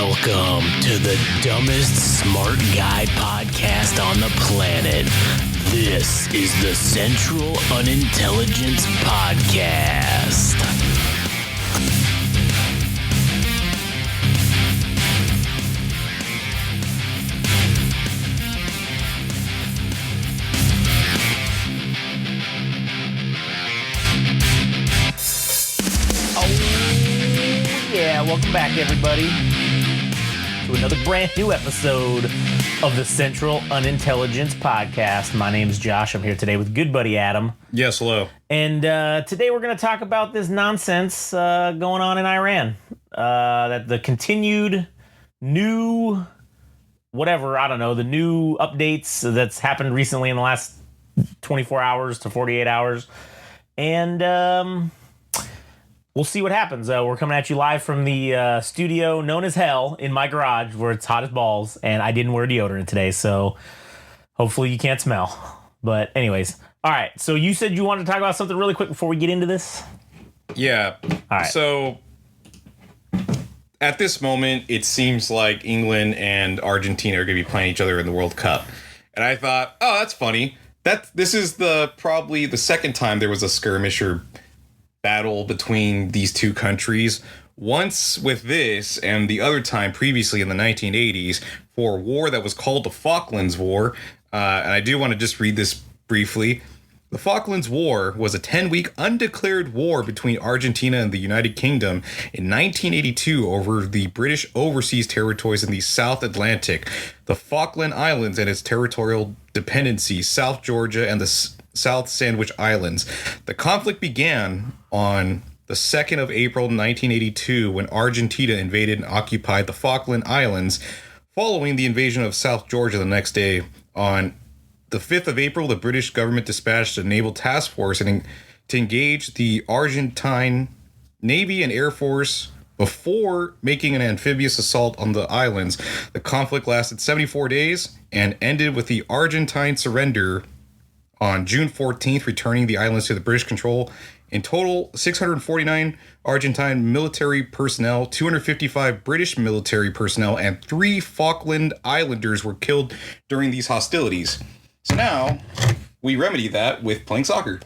Welcome to the dumbest smart guy podcast on the planet. This is the Central Unintelligence Podcast. Yeah, welcome back, everybody, to another brand new episode of the Central Unintelligence Podcast. My name's Josh. I'm here today with good buddy Adam. Yes, hello. And today we're going to talk about this nonsense going on in Iran. That the continued new, whatever, I don't know, the new updates that's happened recently in the last 24 hours to 48 hours. And we'll see what happens. We're coming at you live from the studio known as hell in my garage where it's hot as balls, and I didn't wear deodorant today, so hopefully you can't smell. But anyways, all right, so you said you wanted to talk about something really quick before we get into this? Yeah. All right. So at this moment, it seems like England and Argentina are going to be playing each other in the World Cup. And I thought, oh, that's funny. This is probably the second time there was a skirmish or battle between these two countries. Once with this, and the other time previously in the 1980s for a war that was called the Falklands War. And I do want to just read this briefly. The Falklands War was a 10-week undeclared war between Argentina and the United Kingdom in 1982 over the British overseas territories in the South Atlantic, the Falkland Islands and its territorial dependencies, South Georgia and the South Sandwich Islands. The conflict began on the 2nd of April 1982 when Argentina invaded and occupied the Falkland Islands. Following the invasion of South Georgia the next day, on the 5th of April, the British government dispatched a naval task force to engage the Argentine Navy and Air Force before making an amphibious assault on the islands. The conflict lasted 74 days and ended with the Argentine surrender on June 14th, returning the islands to the British control. In total, 649 Argentine military personnel, 255 British military personnel, and 3 Falkland Islanders were killed during these hostilities. So now we remedy that with playing soccer.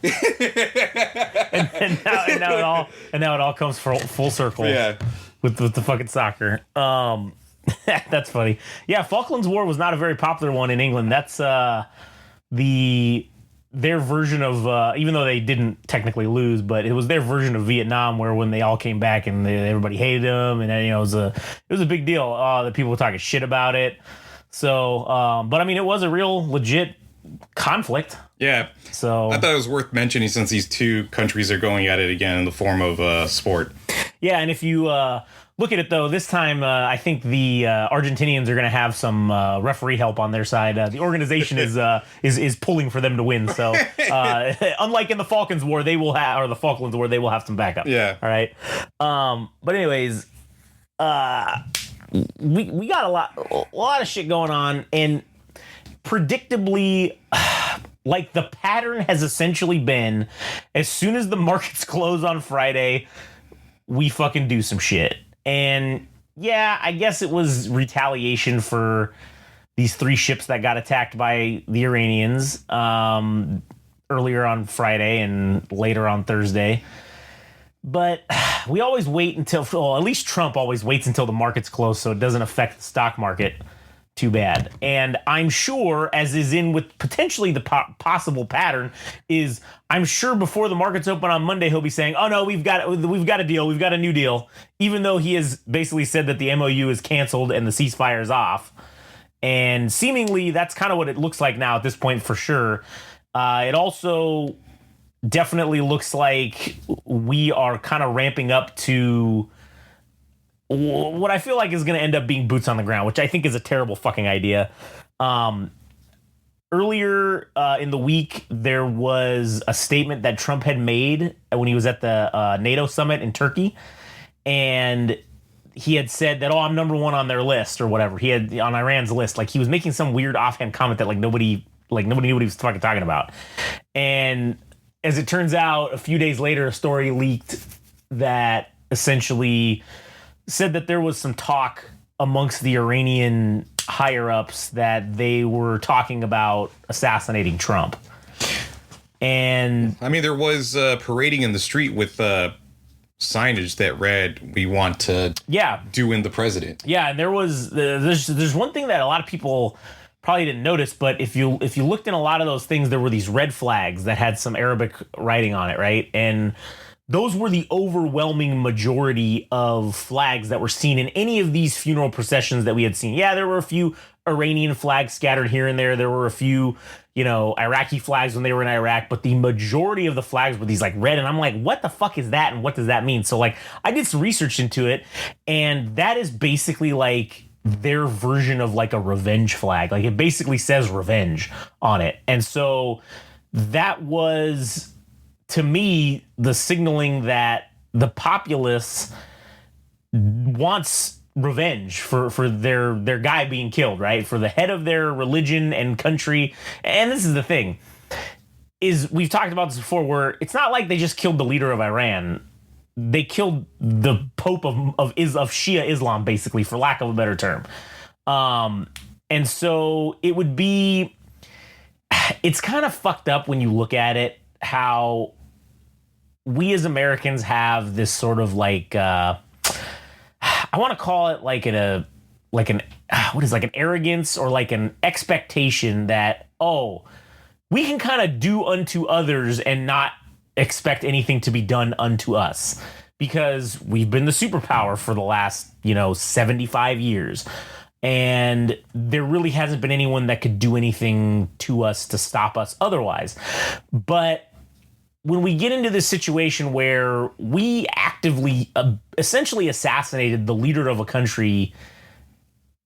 and now it all comes full circle. Yeah. With the fucking soccer. That's funny. Yeah, Falklands War was not a very popular one in England. That's their version of, even though they didn't technically lose, but it was their version of Vietnam, where when they all came back and everybody hated them, and it was a big deal. The people were talking shit about it. So, but I mean, it was a real legit conflict. Yeah. So I thought it was worth mentioning since these two countries are going at it again in the form of sport. Yeah, and if you look at it, though, this time I think the Argentinians are going to have some referee help on their side. The organization is pulling for them to win. So unlike in the Falklands War, they will have some backup. Yeah. All right. But anyways, we got a lot of shit going on, and predictably, like, the pattern has essentially been, as soon as the markets close on Friday, we fucking do some shit. And yeah, I guess it was retaliation for these 3 ships that got attacked by the Iranians earlier on Friday and later on Thursday. But we always wait until, well, at least Trump always waits until the market's close so it doesn't affect the stock market too bad. And I'm sure, as is in with potentially the possible pattern, is I'm sure before the markets open on Monday, he'll be saying, oh no, we've got a deal, we've got a new deal, even though he has basically said that the MOU is canceled and the ceasefire is off. And seemingly that's kind of what it looks like now at this point, for sure. It also definitely looks like we are kind of ramping up to what I feel like is going to end up being boots on the ground, which I think is a terrible fucking idea. Earlier in the week, there was a statement that Trump had made when he was at the NATO summit in Turkey. And he had said that, oh, I'm number 1 on their list or whatever. He had on Iran's list. Like, he was making some weird offhand comment that nobody knew what he was fucking talking about. And as it turns out, a few days later, a story leaked that essentially said that there was some talk amongst the Iranian higher-ups that they were talking about assassinating Trump. And I mean, there was parading in the street with signage that read, "We want to do in the president." Yeah, and there's one thing that a lot of people probably didn't notice, but if you looked in a lot of those things, there were these red flags that had some Arabic writing on it, right? And those were the overwhelming majority of flags that were seen in any of these funeral processions that we had seen. Yeah, there were a few Iranian flags scattered here and there. There were a few, Iraqi flags when they were in Iraq, but the majority of the flags were these like red. And I'm like, what the fuck is that? And what does that mean? So like, I did some research into it, and that is basically like their version of like a revenge flag. Like it basically says revenge on it. And so that was, to me, the signaling that the populace wants revenge for their guy being killed, right? For the head of their religion and country. And this is the thing, is we've talked about this before, where it's not like they just killed the leader of Iran. They killed the Pope of Shia Islam, basically, for lack of a better term. And so it's kind of fucked up when you look at it, how we as Americans have this sort of like, I want to call it like an arrogance or like an expectation that, we can kind of do unto others and not expect anything to be done unto us, because we've been the superpower for the last, 75 years. And there really hasn't been anyone that could do anything to us to stop us otherwise. But when we get into this situation where we actively essentially assassinated the leader of a country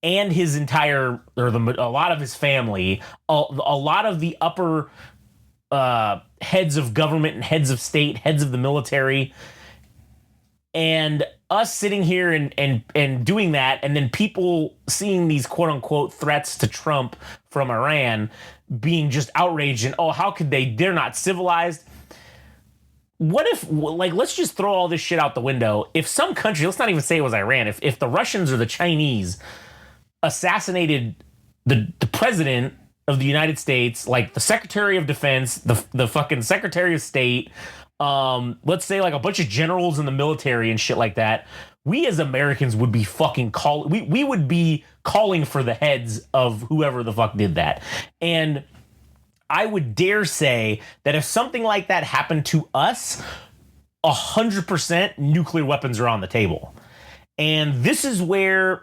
and his entire, or a lot of his family, a lot of the upper heads of government and heads of state, heads of the military, and us sitting here and doing that, and then people seeing these quote unquote threats to Trump from Iran being just outraged and, how could they're not civilized. What if, like, let's just throw all this shit out the window. If some country, let's not even say it was Iran, if the Russians or the Chinese assassinated the president of the United States, like the Secretary of Defense, the fucking Secretary of State, let's say like a bunch of generals in the military and shit like that, we as Americans would be fucking we would be calling for the heads of whoever the fuck did that. And I would dare say that if something like that happened to us, 100% nuclear weapons are on the table. And this is where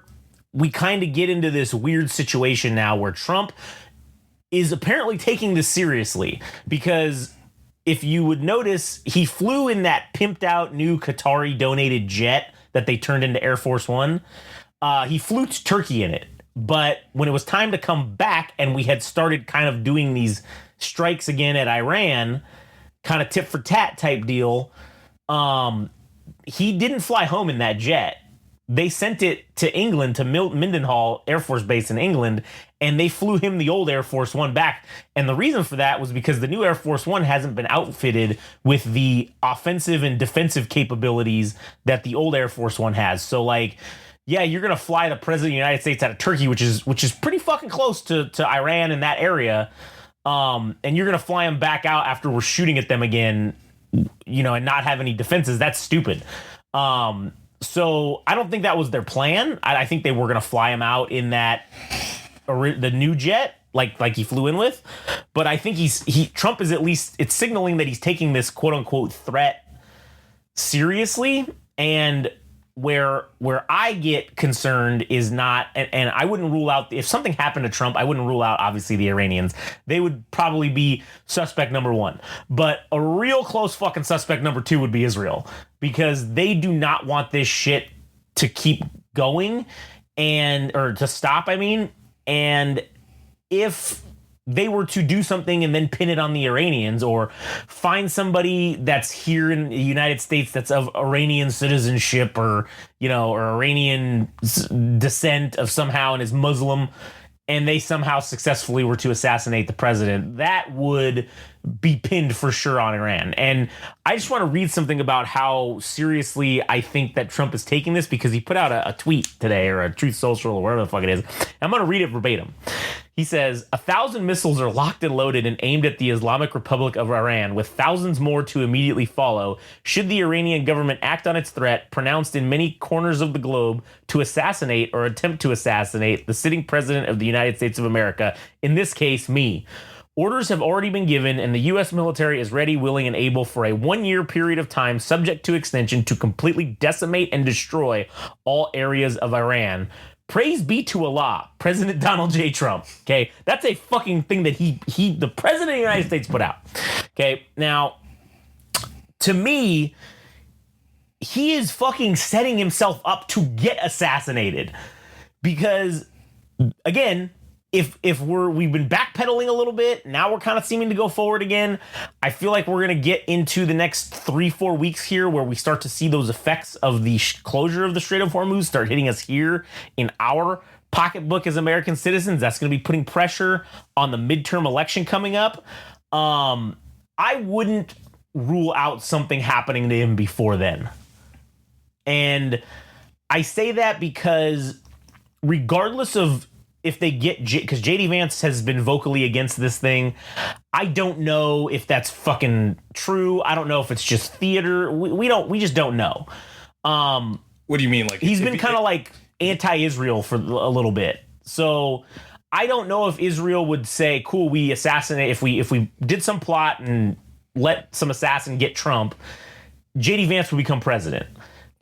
we kind of get into this weird situation now where Trump is apparently taking this seriously, because if you would notice, he flew in that pimped out new Qatari donated jet that they turned into Air Force One. He flew to Turkey in it. But when it was time to come back and we had started kind of doing these strikes again at Iran, kind of tit for tat type deal, he didn't fly home in that jet. They sent it to England, to Mendenhall Air Force Base in England, and they flew him the old Air Force One back. And the reason for that was because the new Air Force One hasn't been outfitted with the offensive and defensive capabilities that the old Air Force One has. So, like, yeah, you're gonna fly the president of the United States out of Turkey, which is pretty fucking close to Iran in that area, and you're gonna fly them back out after we're shooting at them again, and not have any defenses. That's stupid. So I don't think that was their plan. I think they were gonna fly him out in that the new jet, like he flew in with. But I think Trump is, at least it's signaling that he's taking this quote unquote threat seriously. And where I get concerned is not, and I wouldn't rule out, if something happened to Trump, I wouldn't rule out, obviously, the Iranians. They would probably be suspect number one. But a real close fucking suspect number two would be Israel, because they do not want this shit to keep going or to stop, I mean. And if they were to do something and then pin it on the Iranians, or find somebody that's here in the United States that's of Iranian citizenship, or Iranian descent of somehow and is Muslim, and they somehow successfully were to assassinate the president, that would be pinned for sure on Iran. And I just want to read something about how seriously I think that Trump is taking this, because he put out a tweet today, or a Truth Social, or whatever the fuck it is. I'm going to read it verbatim. He says, 1,000 missiles are locked and loaded and aimed at the Islamic Republic of Iran, with thousands more to immediately follow should the Iranian government act on its threat, pronounced in many corners of the globe, to assassinate or attempt to assassinate the sitting president of the United States of America, in this case, me. Orders have already been given, and the U.S. military is ready, willing, and able for a 1-year period of time, subject to extension, to completely decimate and destroy all areas of Iran. Praise be to Allah, President Donald J. Trump. Okay, that's a fucking thing that the president of the United States put out. Okay, now, to me, he is fucking setting himself up to get assassinated, because, again, if we've been backpedaling a little bit, now we're kind of seeming to go forward again. I feel like we're going to get into the next 3-4 weeks here where we start to see those effects of the closure of the Strait of Hormuz start hitting us here in our pocketbook as American citizens. That's going to be putting pressure on the midterm election coming up. I wouldn't rule out something happening to him before then. And I say that because regardless of if they get, because JD Vance has been vocally against this thing, I don't know if that's fucking true. I don't know if it's just theater. We just don't know. What do you mean? Like, he's been kind of like anti-Israel for a little bit. So I don't know if Israel would say, cool, we assassinate, if we did some plot and let some assassin get Trump, JD Vance would become president.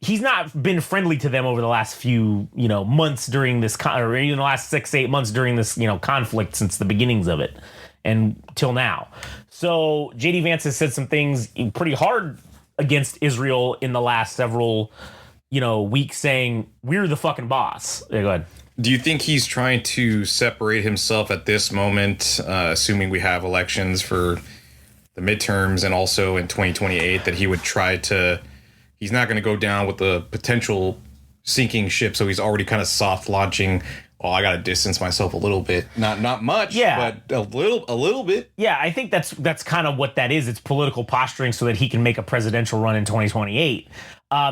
He's not been friendly to them over the last few, months during this, or even the last 6-8 months during this, conflict since the beginnings of it and till now. So JD Vance has said some things pretty hard against Israel in the last several, weeks, saying we're the fucking boss. Yeah, go ahead. Do you think he's trying to separate himself at this moment, assuming we have elections for the midterms and also in 2028, that he would try to... He's not going to go down with the potential sinking ship, so he's already kind of soft launching. Oh, I got to distance myself a little bit, not much, but a little bit. Yeah, I think that's kind of what that is. It's political posturing so that he can make a presidential run in 2028,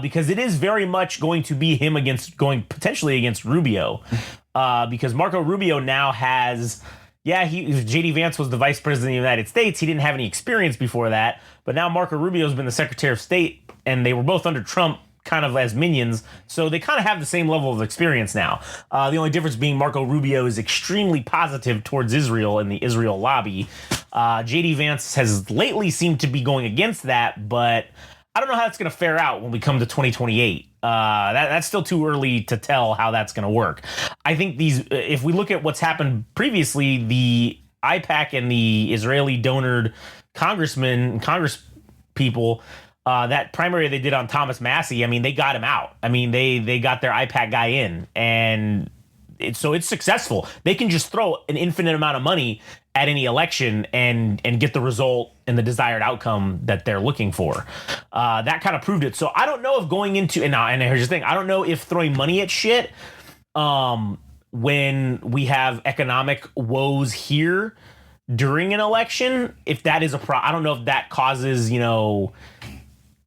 because it is very much going to be him potentially against Rubio, because Marco Rubio now has. Yeah, JD Vance was the vice president of the United States. He didn't have any experience before that, but now Marco Rubio's been the Secretary of State, and they were both under Trump kind of as minions, so they kind of have the same level of experience now. The only difference being Marco Rubio is extremely positive towards Israel and the Israel lobby. JD Vance has lately seemed to be going against that, but I don't know how that's going to fare out when we come to 2028. That's still too early to tell how that's going to work. I think if we look at what's happened previously, the IPAC and the Israeli donored congressmen and congress people, that primary they did on Thomas Massie, I mean, they got him out. I mean, they got their IPAC guy in, and so it's successful. They can just throw an infinite amount of money at any election and get the result and the desired outcome that they're looking for. That kind of proved it. So I don't know if going into, and here's the thing, I don't know if throwing money at shit when we have economic woes here during an election, if that is I don't know if that causes,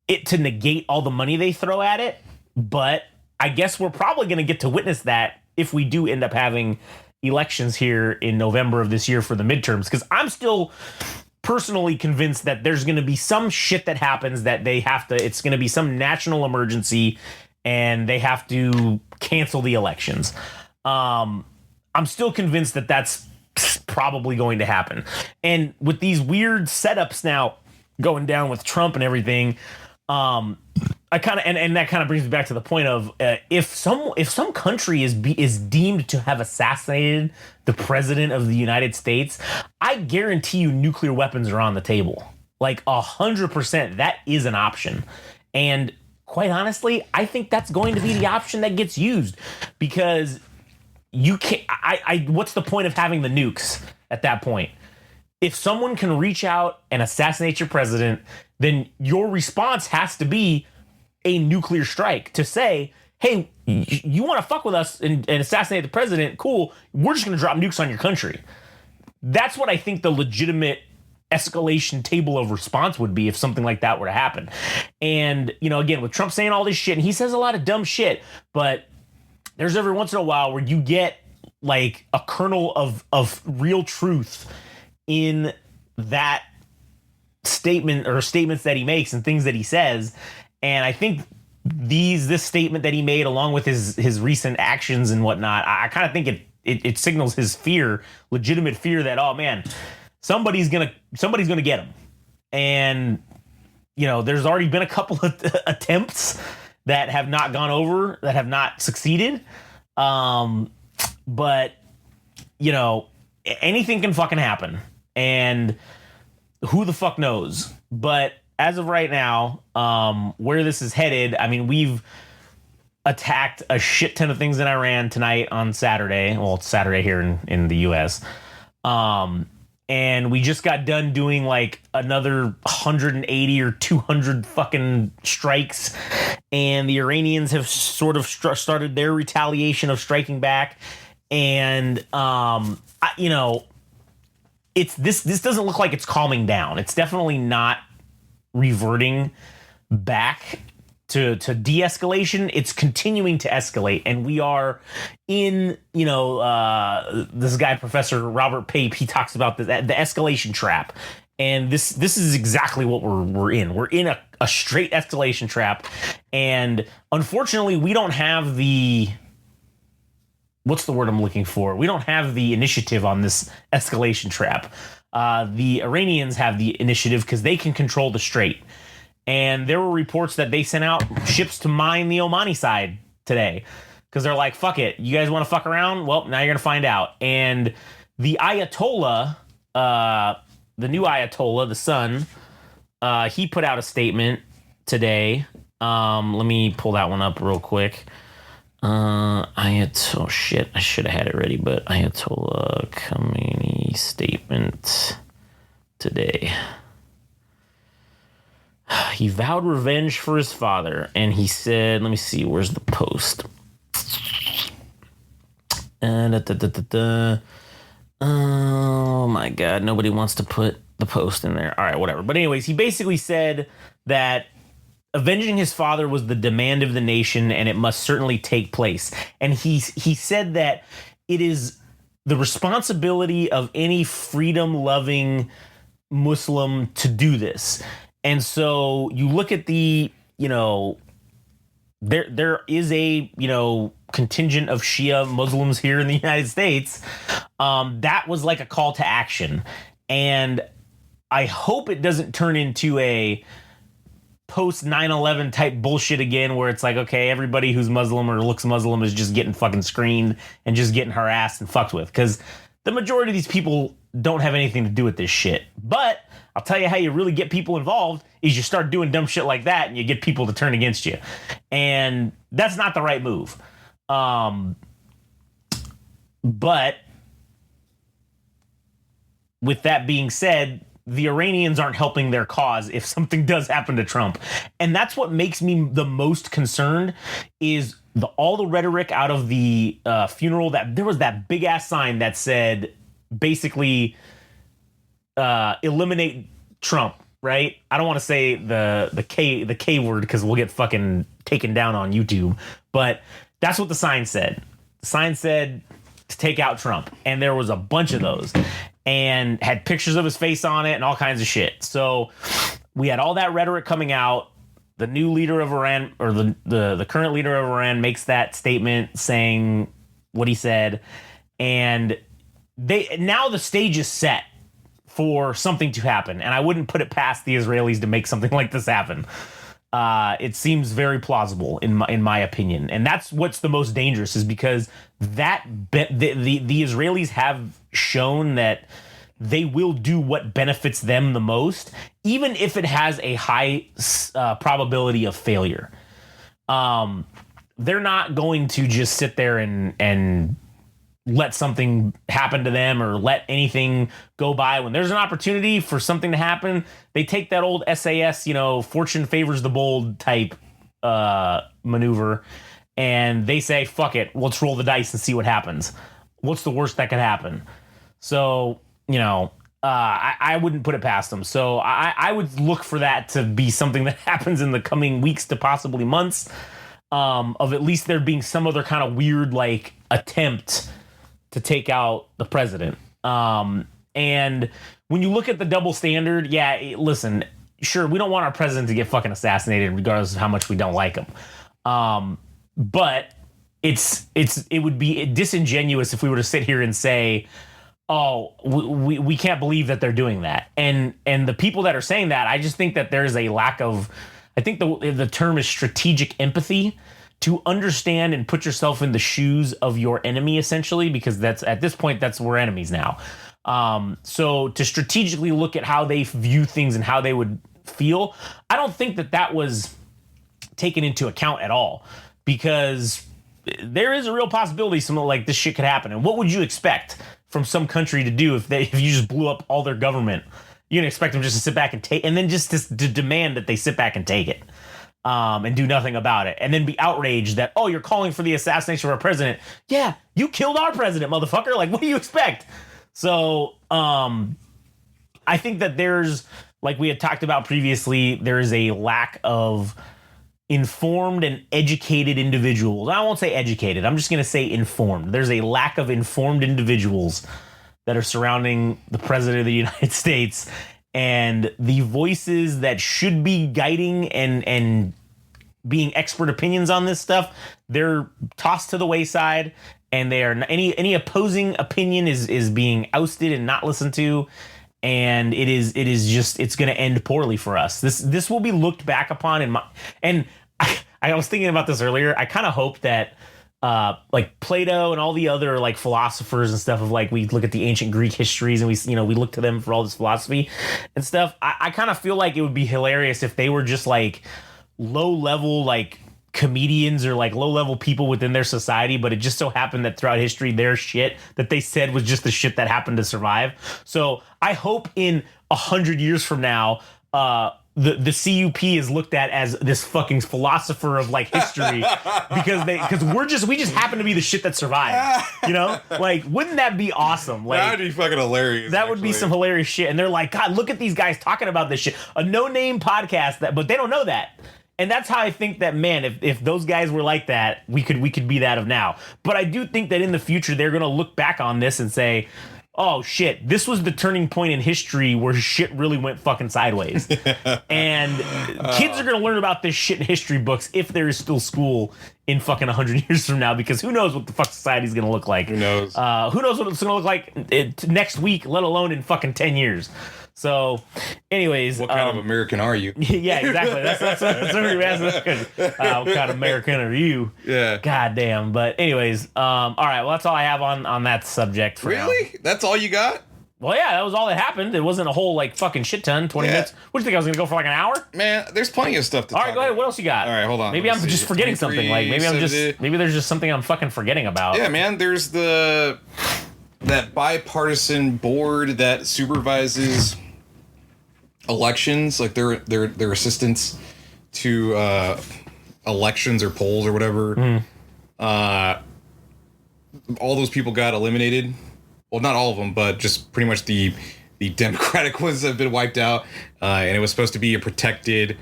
it to negate all the money they throw at it. But I guess we're probably going to get to witness that if we do end up having elections here in November of this year for the midterms, because I'm still personally convinced that there's going to be some shit that happens that it's going to be some national emergency and they have to cancel the elections. I'm still convinced that that's probably going to happen. And with these weird setups now going down with Trump and everything, I kind of and that kind of brings me back to the point of if some country is deemed to have assassinated the president of the United States, I guarantee you nuclear weapons are on the table. Like 100%, that is an option. And quite honestly, I think that's going to be the option that gets used, because you can't. What's the point of having the nukes at that point? If someone can reach out and assassinate your president, then your response has to be a nuclear strike to say, hey, you want to fuck with us and assassinate the president? Cool. We're just going to drop nukes on your country. That's what I think the legitimate escalation table of response would be if something like that were to happen. And, you know, again, with Trump saying all this shit, and he says a lot of dumb shit, but there's every once in a while where you get like a kernel of real truth in that statement or statements that he makes and things that he says. And I think this statement that he made, along with his recent actions and whatnot, I kind of think it signals his fear, legitimate fear that, oh man, somebody's gonna get him. And you know, there's already been a couple of attempts that have not gone over, that have not succeeded. But you know, anything can fucking happen, and who the fuck knows? But as of right now, where this is headed, I mean, we've attacked a shit ton of things in Iran tonight on Saturday. Well, it's Saturday here in the U.S. And we just got done doing like another 180 or 200 fucking strikes. And the Iranians have sort of started their retaliation of striking back. And, you know, this doesn't look like it's calming down. It's definitely not reverting back to de-escalation. It's continuing to escalate, and we are in, you know, this guy, Professor Robert Pape, he talks about the escalation trap, and this is exactly what we're in. We're in a straight escalation trap, and unfortunately, we don't have the, what's the word I'm looking for? We don't have the initiative on this escalation trap. The Iranians have the initiative because they can control the strait. And there were reports that they sent out ships to mine the Omani side today because they're like, fuck it. You guys want to fuck around? Well, now you're going to find out. And the Ayatollah, the new Ayatollah, the son, he put out a statement today. Let me pull that one up real quick. Oh shit, I should have had it ready, but Ayatollah Khamenei statement today. He vowed revenge for his father, and he said, let me see, where's the post? Oh my God, nobody wants to put the post in there. All right, whatever. But anyways, he basically said that avenging his father was the demand of the nation, and it must certainly take place. And he said that it is the responsibility of any freedom-loving Muslim to do this. And so you look at the, you know, there is a, you know, contingent of Shia Muslims here in the United States. That was like a call to action. And I hope it doesn't turn into a post 9/11 type bullshit again, where it's like, okay, everybody who's Muslim or looks Muslim is just getting fucking screened and just getting harassed and fucked with. Because the majority of these people don't have anything to do with this shit. But I'll tell you how you really get people involved is you start doing dumb shit like that and you get people to turn against you. And that's not the right move. But with that being said, the Iranians aren't helping their cause if something does happen to Trump. And that's what makes me the most concerned is all the rhetoric out of the funeral. That there was that big ass sign that said basically eliminate Trump, right? I don't want to say the K word because we'll get fucking taken down on YouTube, but that's what the sign said. The sign said to take out Trump, and there was a bunch of those and had pictures of his face on it and all kinds of shit. So we had all that rhetoric coming out. The new leader of Iran, or the current leader of Iran, makes that statement saying what he said, and now the stage is set for something to happen, and I wouldn't put it past the Israelis to make something like this happen. It seems very plausible in my opinion, and that's what's the most dangerous, is because the Israelis have shown that they will do what benefits them the most, even if it has a high probability of failure. They're not going to just sit there and let something happen to them or let anything go by. When there's an opportunity for something to happen, they take that old SAS, you know, fortune favors the bold type maneuver, and they say, fuck it, let's roll the dice and see what happens. What's the worst that could happen? So, I wouldn't put it past them. So I would look for that to be something that happens in the coming weeks to possibly months, of at least there being some other kind of weird like attempt to take out the president. And when you look at the double standard, listen, sure, we don't want our president to get fucking assassinated regardless of how much we don't like him. But it would be disingenuous if we were to sit here and say, oh, we can't believe that they're doing that. And the people that are saying that, I just think that there's a lack of, I think the term is strategic empathy, to understand and put yourself in the shoes of your enemy, essentially, because that's at this point, that's we're enemies now. So to strategically look at how they view things and how they would feel, I don't think that was taken into account at all, because there is a real possibility something like this shit could happen. And what would you expect from some country to do if you just blew up all their government? You're gonna expect them just to sit back and take, and then just to demand that they sit back and take it, and do nothing about it, and then be outraged that, oh, you're calling for the assassination of our president. Yeah, you killed our president, motherfucker. Like, what do you expect? So, I think that there's, like we had talked about previously, there is a lack of informed and educated individuals. I won't say educated. I'm just going to say informed. There's a lack of informed individuals that are surrounding the president of the United States, and the voices that should be guiding and being expert opinions on this stuff, they're tossed to the wayside, and they are any opposing opinion is being ousted and not listened to. And it's going to end poorly for us. This will be looked back upon I was thinking about this earlier. I kind of hope that like Plato and all the other like philosophers and stuff of like, we look at the ancient Greek histories and we look to them for all this philosophy and stuff. I kind of feel like it would be hilarious if they were just like low level like comedians or like low level people within their society, but it just so happened that throughout history their shit that they said was just the shit that happened to survive. So I hope in 100 years from now, the CUP is looked at as this fucking philosopher of like history because we just happen to be the shit that survived. Like, wouldn't that be awesome? Like, that'd be fucking hilarious. That would be some hilarious shit. And they're like, God, look at these guys talking about this shit. A no-name podcast but they don't know that. And that's how I think that, man, if those guys were like that, we could be that of now. But I do think that in the future they're gonna look back on this and say, oh shit, this was the turning point in history where shit really went fucking sideways. And kids are going to learn about this shit in history books if there is still school in fucking 100 years from now, because who knows what the fuck society's going to look like. Who knows? Who knows what it's going to look like next week, let alone in fucking 10 years. So, anyways, what kind of American are you? Yeah, exactly. That's what you're asking. What kind of American are you? Yeah. God damn. But anyways, all right. Well, that's all I have on that subject for now. Really? That's all you got? Well, yeah, that was all that happened. It wasn't a whole like fucking shit ton. 20 minutes. What do you think I was gonna go for like an hour? Man, there's plenty of stuff to talk All right, go ahead. What else you got? All right, hold on. Maybe I'm just forgetting something. Like maybe there's just something I'm fucking forgetting about. Yeah, man. There's that bipartisan board that supervises elections, like their assistants to elections or polls or whatever. All those people got eliminated. Well, not all of them, but just pretty much the Democratic ones have been wiped out. And it was supposed to be a protected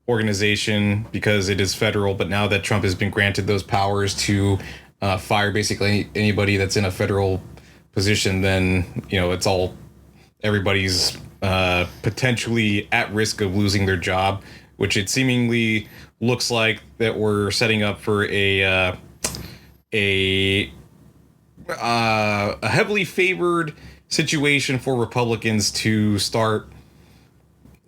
organization because it is federal. But now that Trump has been granted those powers to fire basically anybody that's in a federal position, then it's all everybody's potentially at risk of losing their job, which it seemingly looks like that we're setting up for a heavily favored situation for Republicans to start,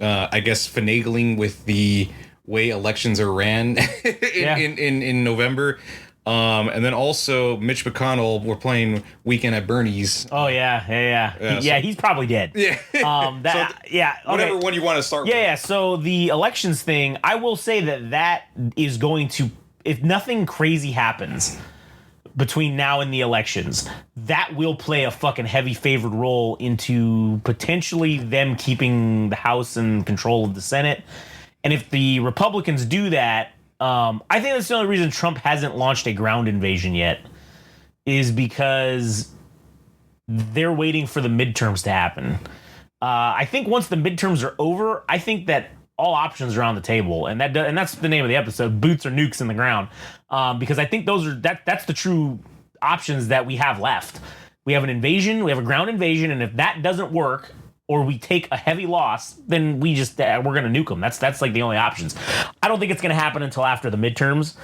I guess, finagling with the way elections are ran in November. And then also Mitch McConnell, we're playing Weekend at Bernie's. Oh yeah. He's probably dead. Yeah. Whatever one you want to start with. Yeah. So the elections thing, I will say that is going to, if nothing crazy happens between now and the elections, that will play a fucking heavy favored role into potentially them keeping the House and control of the Senate. And if the Republicans do that, I think that's the only reason Trump hasn't launched a ground invasion yet, is because they're waiting for the midterms to happen. I think once the midterms are over, I think that all options are on the table, and that's the name of the episode: boots or nukes in the ground. Because I think that's the true options that we have left. We have an invasion, we have a ground invasion, and if that doesn't work, or we take a heavy loss, then we're going to nuke them. That's like the only options. I don't think it's going to happen until after the midterms,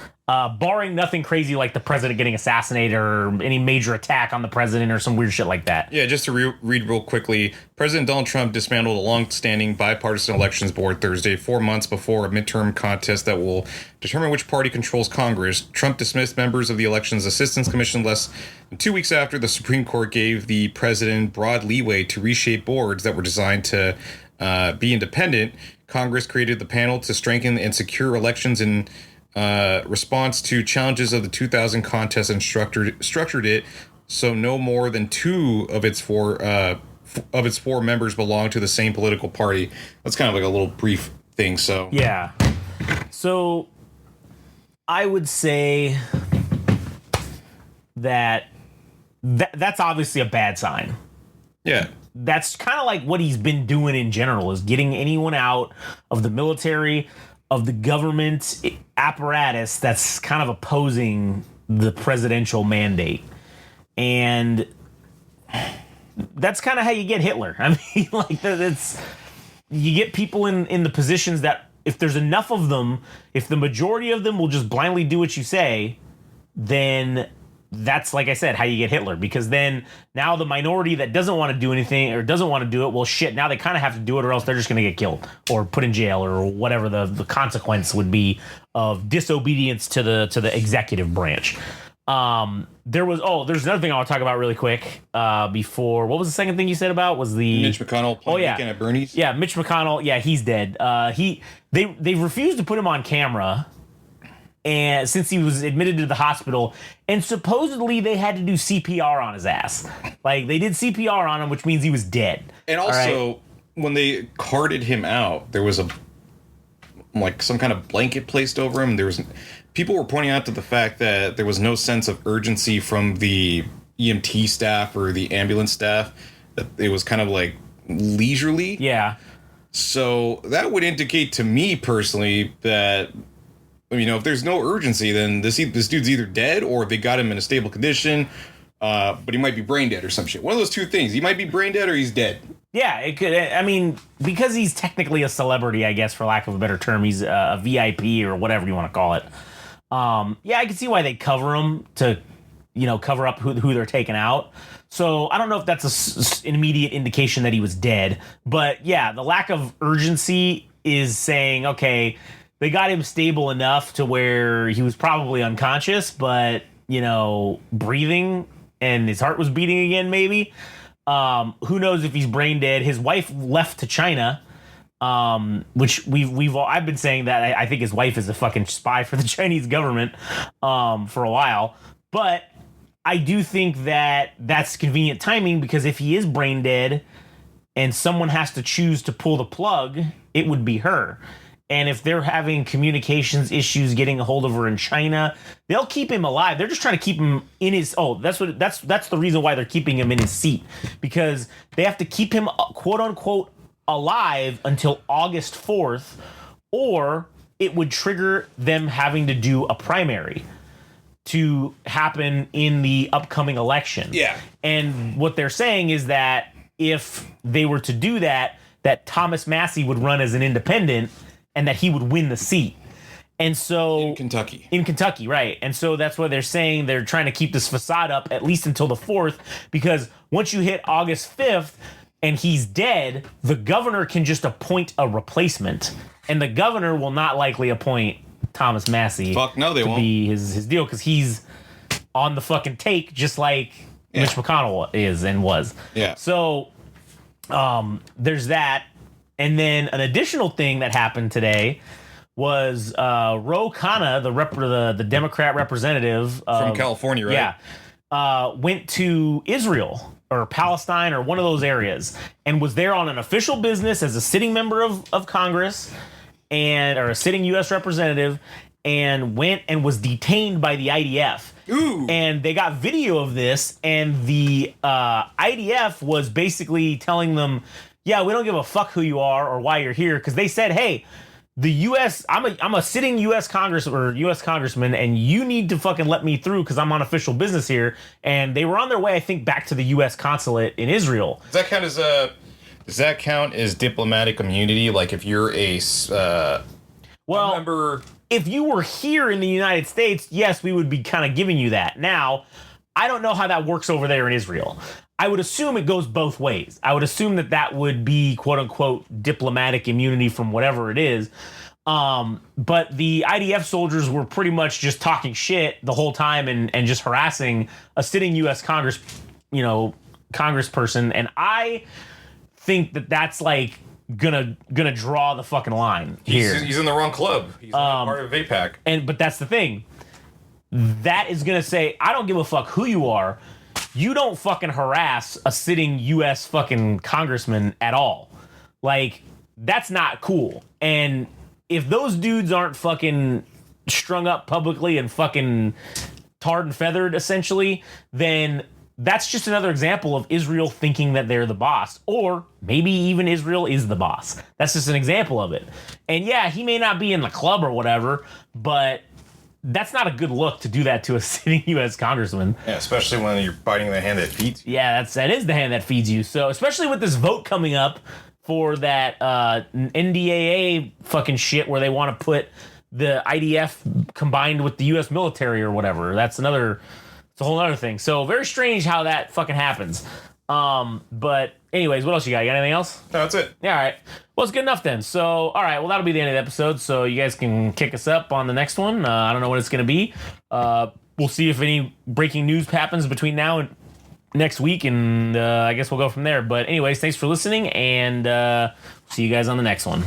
barring nothing crazy like the president getting assassinated or any major attack on the president or some weird shit like that. Yeah, just to read real quickly, President Donald Trump dismantled a long-standing bipartisan elections board Thursday, 4 months before a midterm contest that will determine which party controls Congress. Trump dismissed members of the Elections Assistance Commission less than 2 weeks after the Supreme Court gave the president broad leeway to reshape boards that were designed to be independent. Congress created the panel to strengthen and secure elections in response to challenges of the 2000 contest and structured it so no more than two of its four members belong to the same political party. That's kind of like a little brief thing. So yeah, so I would say that's obviously a bad sign. Yeah. That's kind of like what he's been doing in general, is getting anyone out of the military, of the government apparatus that's kind of opposing the presidential mandate. And that's kind of how you get Hitler. I mean, like, that's, you get people in the positions that if there's enough of them, if the majority of them will just blindly do what you say, then that's, like I said, how you get Hitler. Because then now the minority that doesn't want to do anything or doesn't want to do it, well, shit, now they kind of have to do it, or else they're just going to get killed or put in jail or whatever the consequence would be of disobedience to the executive branch. There's another thing I want to talk about really quick before. What was the second thing you said about? Was the Mitch McConnell playing weekend at Bernie's? Yeah, Mitch McConnell. Yeah, he's dead. They've refused to put him on camera, and since he was admitted to the hospital, and supposedly they had to do CPR on his ass. Like, they did CPR on him, which means he was dead. And also, when they carted him out, there was some kind of blanket placed over him. People were pointing out to the fact that there was no sense of urgency from the EMT staff or the ambulance staff. That it was kind of like leisurely. Yeah. So that would indicate to me personally that, if there's no urgency, then this dude's either dead or they got him in a stable condition, but he might be brain dead or some shit. One of those two things. He might be brain dead or he's dead. Yeah, it could. I mean, because he's technically a celebrity, I guess, for lack of a better term, he's a VIP or whatever you want to call it. Yeah, I can see why they cover him to, cover up who they're taking out. So I don't know if that's an immediate indication that he was dead. But yeah, the lack of urgency is saying, okay, they got him stable enough to where he was probably unconscious, but, breathing and his heart was beating again, maybe. Who knows if he's brain dead. His wife left to China, which I've been saying that I think his wife is a fucking spy for the Chinese government for a while. But I do think that that's convenient timing, because if he is brain dead and someone has to choose to pull the plug, it would be her. And if they're having communications issues getting a hold of her in China, they'll keep him alive. They're just trying to keep him in his. That's the reason why they're keeping him in his seat, because they have to keep him, quote unquote, alive until August 4th, or it would trigger them having to do a primary to happen in the upcoming election. Yeah. And what they're saying is that if they were to do that Thomas Massie would run as an independent and that he would win the seat. And so in Kentucky, right. And so that's why they're saying they're trying to keep this facade up at least until the 4th, because once you hit August 5th and he's dead, the governor can just appoint a replacement, and the governor will not likely appoint Thomas Massie. Fuck no, they won't. Be his deal, because he's on the fucking take, just like Mitch McConnell is and was. Yeah. So there's that. And then an additional thing that happened today was Ro Khanna, the Democrat representative from California, right? Yeah, went to Israel or Palestine or one of those areas, and was there on an official business as a sitting member of Congress or a sitting U.S. representative. and went and was detained by the IDF. Ooh. And they got video of this, and the IDF was basically telling them, yeah, we don't give a fuck who you are or why you're here, because they said, hey, the U.S. I'm a sitting U.S. congressman, and you need to fucking let me through because I'm on official business here. And they were on their way, I think, back to the U.S. consulate in Israel. Does that count as diplomatic immunity? Like if you're a member? If you were here in the United States, yes, we would be kind of giving you that. Now, I don't know how that works over there in Israel. I would assume it goes both ways. I would assume that would be quote unquote diplomatic immunity from whatever it is. But the IDF soldiers were pretty much just talking shit the whole time and just harassing a sitting U.S. congressperson. And I think that's like gonna draw the fucking line here. He's in the wrong club. He's not part of AIPAC. But that's the thing. That is gonna say, I don't give a fuck who you are. You don't fucking harass a sitting U.S. fucking congressman at all. Like, that's not cool. And if those dudes aren't fucking strung up publicly and fucking tarred and feathered, essentially, then that's just another example of Israel thinking that they're the boss. Or maybe even Israel is the boss. That's just an example of it. And yeah, he may not be in the club or whatever, but that's not a good look to do that to a sitting U.S. congressman. Yeah, especially when you're biting the hand that feeds you. Yeah, that is the hand that feeds you. So especially with this vote coming up for that NDAA fucking shit where they want to put the IDF combined with the U.S. military or whatever. It's a whole other thing. So very strange how that fucking happens. But anyways, what else you got? You got anything else? No, that's it. Yeah, all right. Well, it's good enough then. So, all right. Well, that'll be the end of the episode. So you guys can kick us up on the next one. I don't know what it's going to be. We'll see if any breaking news happens between now and next week. And I guess we'll go from there. But anyways, thanks for listening. And see you guys on the next one.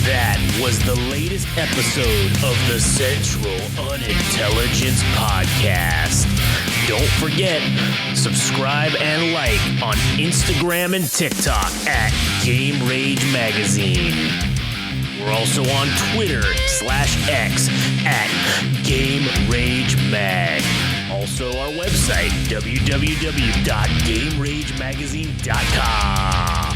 That was the latest episode of the Central Unintelligence Podcast. Don't forget, subscribe and like on Instagram and TikTok at Game Rage Magazine. We're also on Twitter/X at Game Rage Mag. Also our website, www.GameRageMagazine.com.